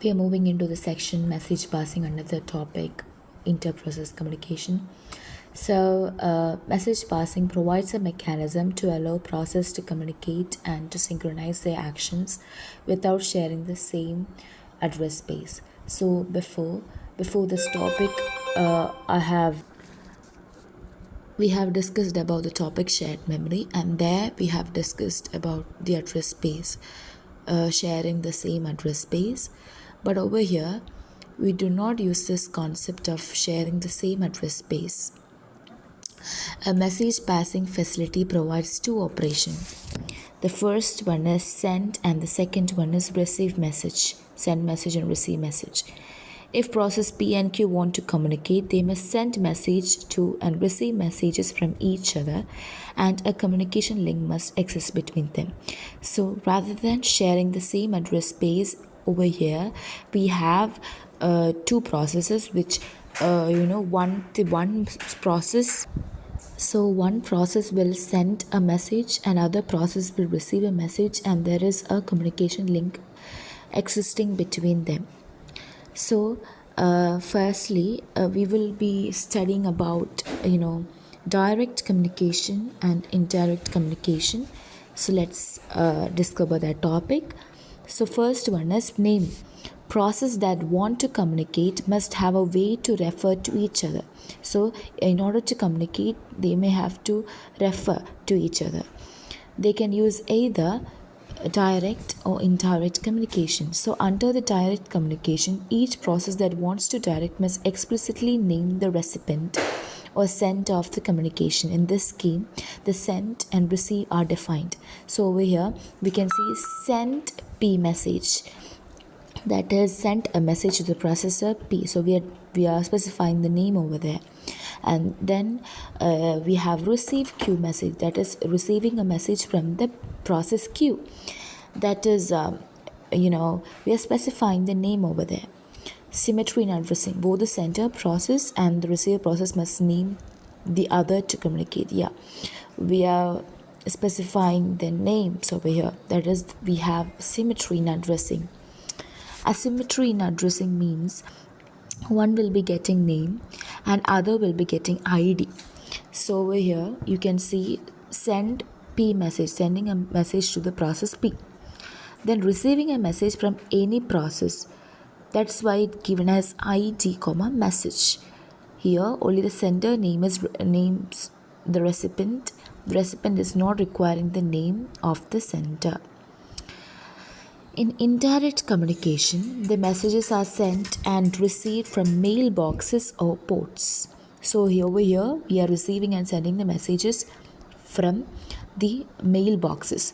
We are moving into the section message passing under the topic inter-process communication. So, message passing provides a mechanism to allow process to communicate and to synchronize their actions without sharing the same address space. So, before this topic, I have we have discussed about the topic shared memory, and there we have discussed about the address space, sharing the same address space. But over here we do not use this concept of sharing the same address space. A message passing facility provides two operations. The first one is send and the second one is receive message. Send message and receive message. If process P and Q want to communicate, they must send message to and receive messages from each other, and a communication link must exist between them. So rather than sharing the same address space over here, we have two processes which one process, so one process will send a message, another process will receive a message, and there is a communication link existing between them. So, firstly, we will be studying about direct communication and indirect communication. So let's discover that topic. So first one is name. Process that want to communicate must have a way to refer to each other. So in order to communicate, they may have to refer to each other. They can use either direct or indirect communication. So under the direct communication, each process that wants to direct must explicitly name the recipient or sender of the communication. In this scheme, the send and receive are defined. So over here we can see send P message, that is sent a message to the processor P. So we are specifying the name over there. And then we have receive Q message, that is receiving a message from the process Q. That is we are specifying the name over there. Symmetry in addressing, both the sender process and the receiver process must name the other to communicate. Yeah, we are specifying the names over here. That is, we have symmetry in addressing. Asymmetry in addressing means one will be getting name and other will be getting ID. So over here you can see send P message, sending a message to the process P, then receiving a message from any process. That's why it's given as ID comma message. Here only the sender names the recipient. The recipient is not requiring the name of the sender. In indirect communication, the messages are sent and received from mailboxes or ports. So over here, we are receiving and sending the messages from the mailboxes.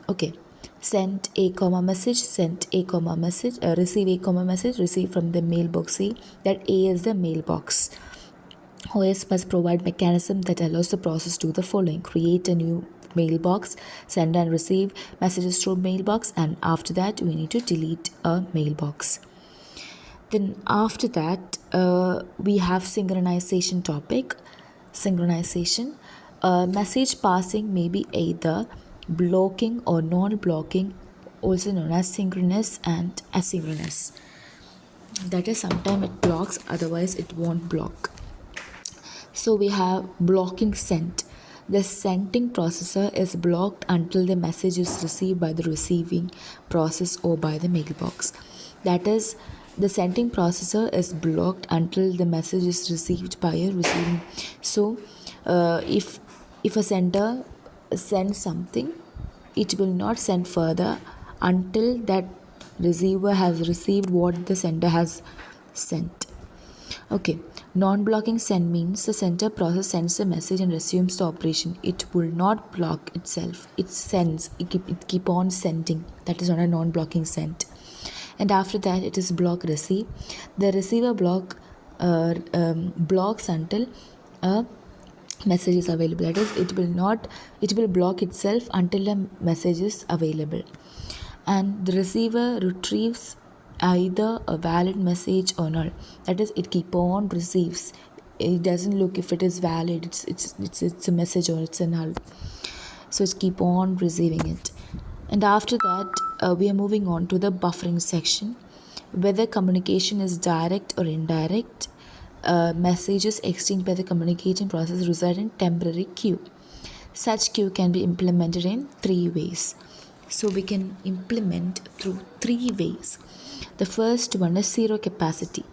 Okay, send a comma message, sent a comma message, receive a comma message, receive from the mailbox. See that A is the mailbox. OS must provide mechanism that allows the process to do the following: create a new mailbox, send and receive messages through mailbox, and after that we need to delete a mailbox. Then after that we have synchronization topic. Synchronization, message passing may be either blocking or non-blocking, also known as synchronous and asynchronous. That is, sometimes it blocks, otherwise it won't block. So we have blocking sent. The sending processor is blocked until the message is received by the receiving process or by the mailbox. That is, the sending processor is blocked until the message is received by a receiving. So if a sender sends something, it will not send further until that receiver has received what the sender has sent. Okay, non-blocking send means the sender process sends a message and resumes the operation. It will not block itself. It sends. It keep on sending. That is not a non-blocking send. And after that, it is block receive. The receiver blocks until a message is available. That is, it will block itself until a message is available. And the receiver retrieves either a valid message or not. That is, it keep on receives. It doesn't look if it is valid. It's a message or it's a null. So it's keep on receiving it. And after that we are moving on to the buffering section. Whether communication is direct or indirect, messages exchanged by the communicating process reside in temporary queue. Such queue can be implemented in three ways. So we can implement through three ways. The first one is zero capacity.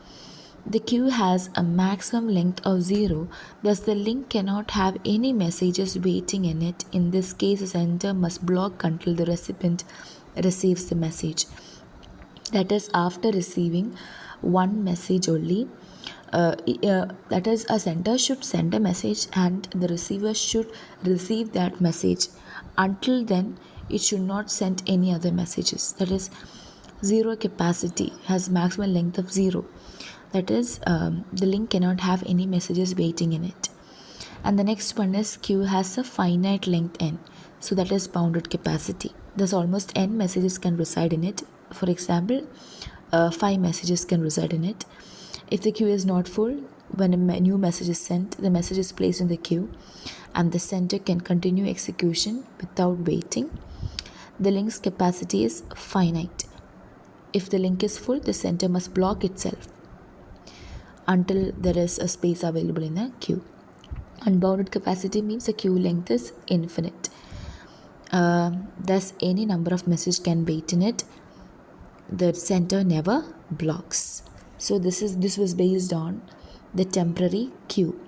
The queue has a maximum length of 0, thus the link cannot have any messages waiting in it. In this case, the sender must block until the recipient receives the message. That is, after receiving one message only, that is, a sender should send a message and the receiver should receive that message. Until then, it should not send any other messages. That is, zero capacity has maximum length of 0. That is, the link cannot have any messages waiting in it. And the next one is queue has a finite length n, so that is bounded capacity. Thus almost n messages can reside in it. For example, 5 messages can reside in it. If the queue is not full, when a new message is sent, the message is placed in the queue and the sender can continue execution without waiting. The link's capacity is finite. If the link is full, the sender must block itself until there is a space available in the queue. Unbounded capacity means the queue length is infinite. Thus, any number of messages can wait in it. The sender never blocks. So this was based on the temporary queue.